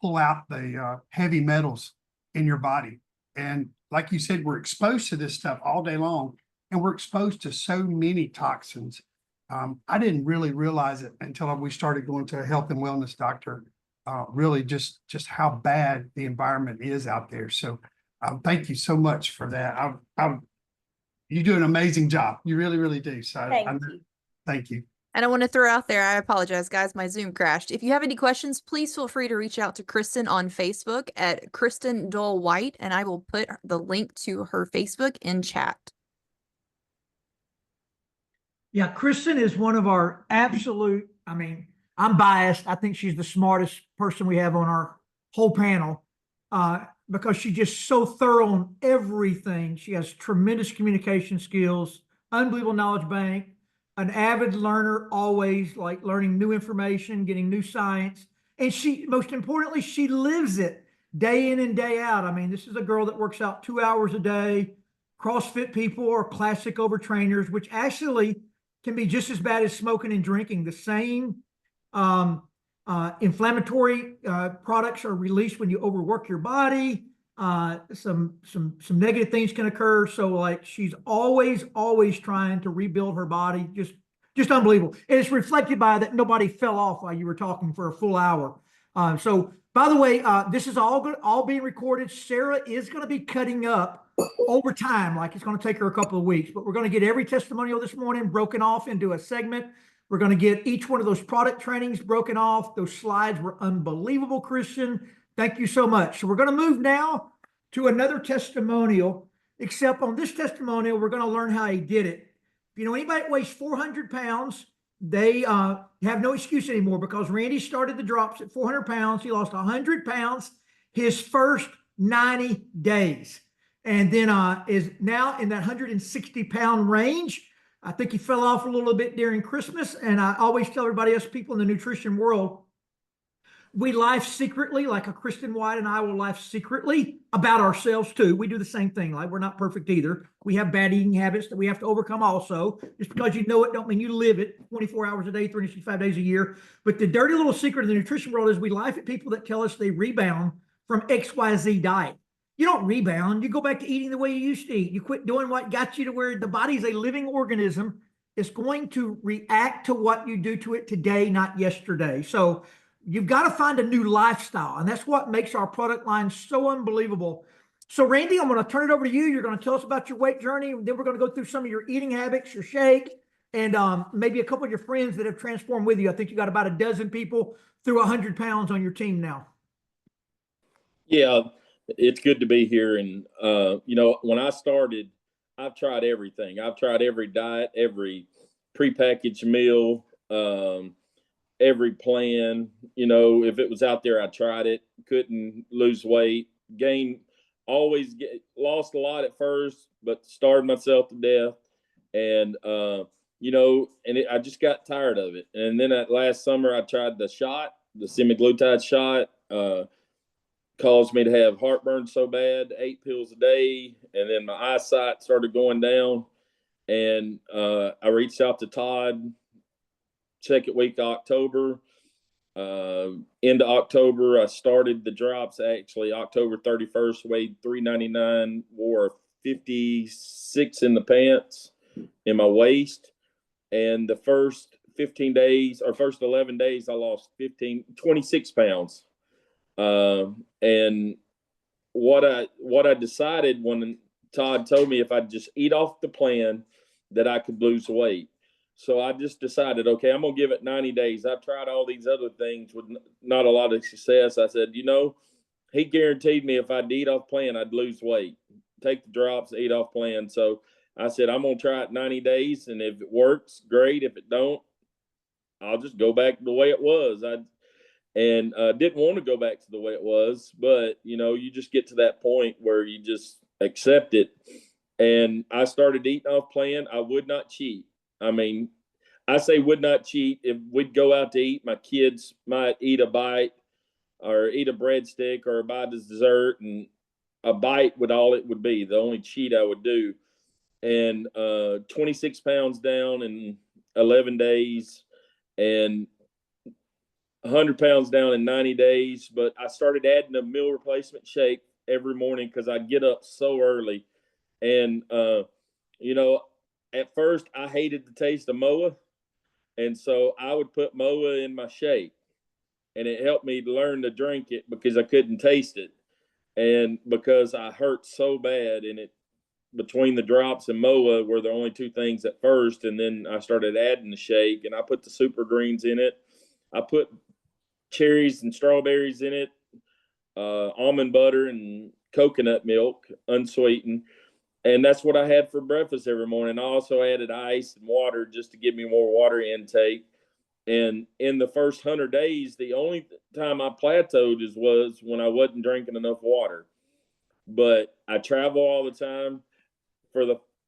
pull out the heavy metals in your body. And like you said, we're exposed to this stuff all day long, and we're exposed to so many toxins. I didn't really realize it until we started going to a health and wellness doctor, really just how bad the environment is out there. So thank you so much for that. You do an amazing job. You really, really do. So thank you. And I want to throw out there, I apologize, guys, my Zoom crashed. If you have any questions, please feel free to reach out to Kristen on Facebook at Kristen Dole White, and I will put the link to her Facebook in chat. Yeah, Kristen is one of our absolute, I mean, I'm biased. I think she's the smartest person we have on our whole panel because she's just so thorough on everything. She has tremendous communication skills, unbelievable knowledge bank, an avid learner, always like learning new information, getting new science. And she, most importantly, she lives it day in and day out. I mean, this is a girl that works out 2 hours a day. CrossFit people are classic overtrainers, which actually can be just as bad as smoking and drinking. The same inflammatory products are released when you overwork your body. Some negative things can occur. So like she's always trying to rebuild her body. Just unbelievable. And it's reflected by that nobody fell off while you were talking for a full hour. So by the way, this is all being recorded. Sarah is going to be cutting up over time, like it's going to take her a couple of weeks, but we're going to get every testimonial this morning broken off into a segment. We're going to get each one of those product trainings broken off. Those slides were unbelievable, Christian. Thank you so much. So we're going to move now to another testimonial, except on this testimonial, we're going to learn how he did it. If you know anybody that weighs 400 pounds, they have no excuse anymore because Randy started the drops at 400 pounds. He lost 100 pounds his first 90 days. And then is now in that 160-pound range. I think he fell off a little bit during Christmas. And I always tell everybody else, people in the nutrition world, we life secretly, like a Kristen White and I will life secretly about ourselves too. We do the same thing. Like we're not perfect either. We have bad eating habits that we have to overcome also. Just because you know it don't mean you live it 24 hours a day, 365 days a year. But the dirty little secret of the nutrition world is we laugh at people that tell us they rebound from XYZ diet. You don't rebound. You go back to eating the way you used to eat. You quit doing what got you to where the body is a living organism. It's going to react to what you do to it today, not yesterday. So you've got to find a new lifestyle. And that's what makes our product line so unbelievable. So Randy, I'm going to turn it over to you. You're going to tell us about your weight journey. Then we're going to go through some of your eating habits, your shake, and maybe a couple of your friends that have transformed with you. I think you got about a dozen people through 100 pounds on your team now. Yeah. It's good to be here. And, you know, when I started, I've tried everything. I've tried every diet, every prepackaged meal, every plan. You know, if it was out there, I tried it. Couldn't lose weight, lost a lot at first, but starved myself to death. And, you know, I just got tired of it. And then last summer, I tried the semaglutide shot, caused me to have heartburn so bad, 8 pills a day, and then my eyesight started going down. And I reached out to Todd, second week of October. Into October, I started the drops. Actually, October 31st, weighed 399, wore 56 in the pants in my waist. And the first 15 days or first 11 days, I lost 26 pounds. And what I decided when Todd told me if I just eat off the plan that I could lose weight. So I just decided, okay, I'm going to give it 90 days. I've tried all these other things with not a lot of success. I said, you know, he guaranteed me if I'd eat off plan, I'd lose weight, take the drops, eat off plan. So I said, I'm going to try it 90 days. And if it works, great. If it don't, I'll just go back to the way it was. And didn't want to go back to the way it was, but you know, you just get to that point where you just accept it. And I started eating off plan. I would not cheat. I mean, I say would not cheat. If we'd go out to eat, my kids might eat a bite or eat a breadstick or buy the dessert, and a bite would all it would be. The only cheat I would do. And 26 pounds down in 11 days. And 100 pounds down in 90 days. But I started adding a meal replacement shake every morning because I get up so early. And, you know, at first I hated the taste of MOA. And so I would put MOA in my shake. And it helped me learn to drink it because I couldn't taste it. And because I hurt so bad, and it between the drops and MOA were the only two things at first. And then I started adding the shake, and I put the super greens in it. I put cherries and strawberries in it, almond butter and coconut milk, unsweetened. And that's what I had for breakfast every morning. I also added ice and water just to give me more water intake. And in the first 100 days, the only time I plateaued was when I wasn't drinking enough water. But I travel all the time.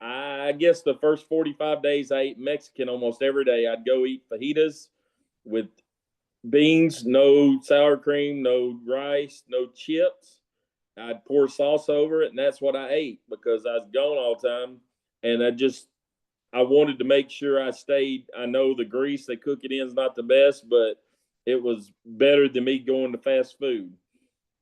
I guess the first 45 days, I ate Mexican almost every day. I'd go eat fajitas with beans, no sour cream, no rice, no chips. I'd pour sauce over it, and that's what I ate because I was gone all the time. And I wanted to make sure I stayed. I know the grease they cook it in is not the best, but it was better than me going to fast food.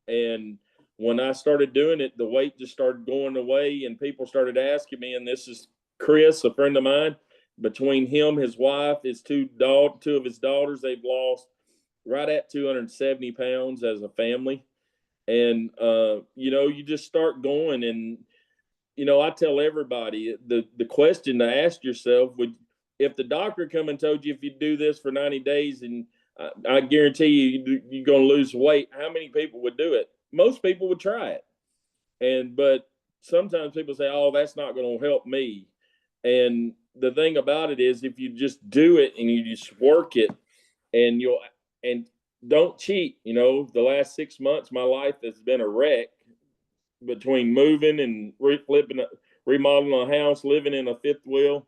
And when I started doing it, the weight just started going away, and people started asking me, and this is Chris, a friend of mine. Between him, his wife, his two of his daughters, they've lost right at 270 pounds as a family. And, you know, you just start going. And, you know, I tell everybody the question to ask yourself if the doctor come and told you if you do this for 90 days and I guarantee you're going to lose weight, how many people would do it? Most people would try it. But sometimes people say, oh, that's not going to help me. And the thing about it is, if you just do it and you just work it and don't cheat, you know, the last 6 months, my life has been a wreck between moving and remodeling a house, living in a fifth wheel.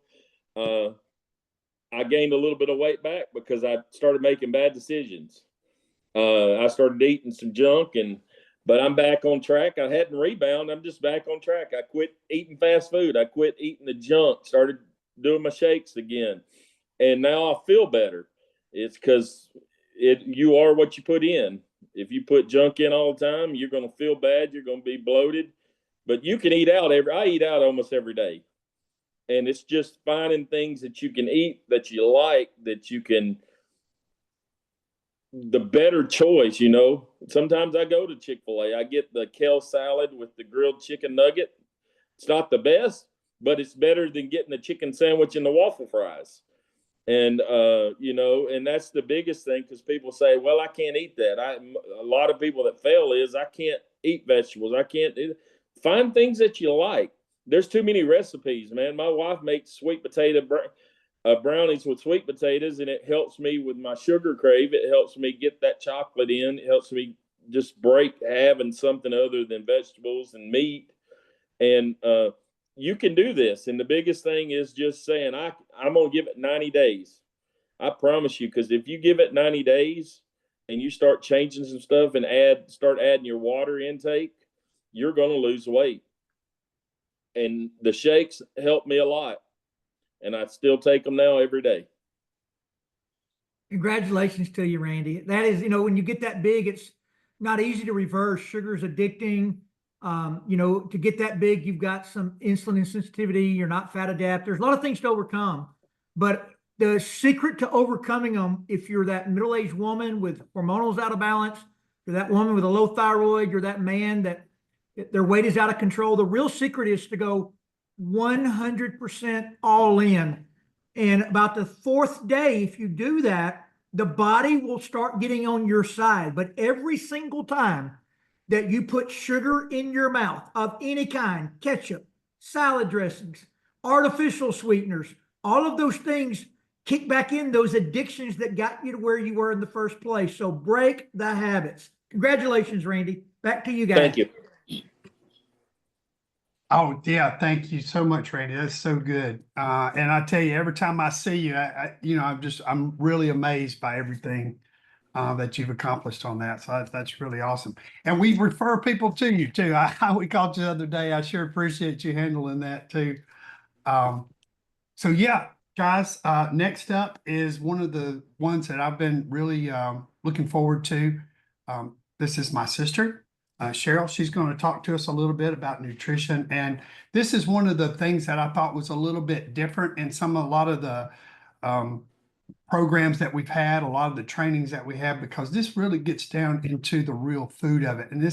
I gained a little bit of weight back because I started making bad decisions. I started eating some junk, but I'm back on track. I hadn't rebounded. I'm just back on track. I quit eating fast food. I quit eating the junk, started doing my shakes again. And now I feel better. It's because you are what you put in. If you put junk in all the time, you're going to feel bad. You're going to be bloated. But you can eat out I eat out almost every day. And it's just finding things that you can eat, that you like, the better choice, you know. Sometimes I go to Chick-fil-A. I get the kale salad with the grilled chicken nugget. It's not the best, but it's better than getting a chicken sandwich and the waffle fries. And, you know, and that's the biggest thing, because people say, well, I can't eat that. A lot of people that fail is I can't eat vegetables. I can't find things that you like. There's too many recipes, man. My wife makes sweet potato brownies with sweet potatoes, and it helps me with my sugar crave. It helps me get that chocolate in. It helps me just break having something other than vegetables and meat. And you can do this. And the biggest thing is just saying, I'm going to give it 90 days. I promise you, because if you give it 90 days and you start changing some stuff and start adding your water intake, you're going to lose weight. And the shakes help me a lot. And I still take them now every day. Congratulations to you, Randy. That is, you know, when you get that big, it's not easy to reverse. Sugar's addicting. You know, to get that big, you've got some insulin sensitivity. You're not fat adapt. There's a lot of things to overcome. But the secret to overcoming them, if you're that middle-aged woman with hormonals out of balance, you're that woman with a low thyroid, you're that man that their weight is out of control, the real secret is to go 100% all in. And about the fourth day, if you do that, the body will start getting on your side. But every single time that you put sugar in your mouth of any kind, ketchup, salad dressings, artificial sweeteners, all of those things kick back in those addictions that got you to where you were in the first place. So break the habits. Congratulations, Randy. Back to you guys. Thank you. Oh, yeah. Thank you so much, Randy. That's so good. And I tell you, every time I see you, I'm really amazed by everything that you've accomplished on that. So that's really awesome. And we refer people to you too. We called you the other day. I sure appreciate you handling that too. So yeah, guys, next up is one of the ones that I've been really looking forward to. This is my sister, Cheryl. She's going to talk to us a little bit about nutrition. And this is one of the things that I thought was a little bit different in a lot of the programs that we've had, a lot of the trainings that we have, because this really gets down into the real food of it. And this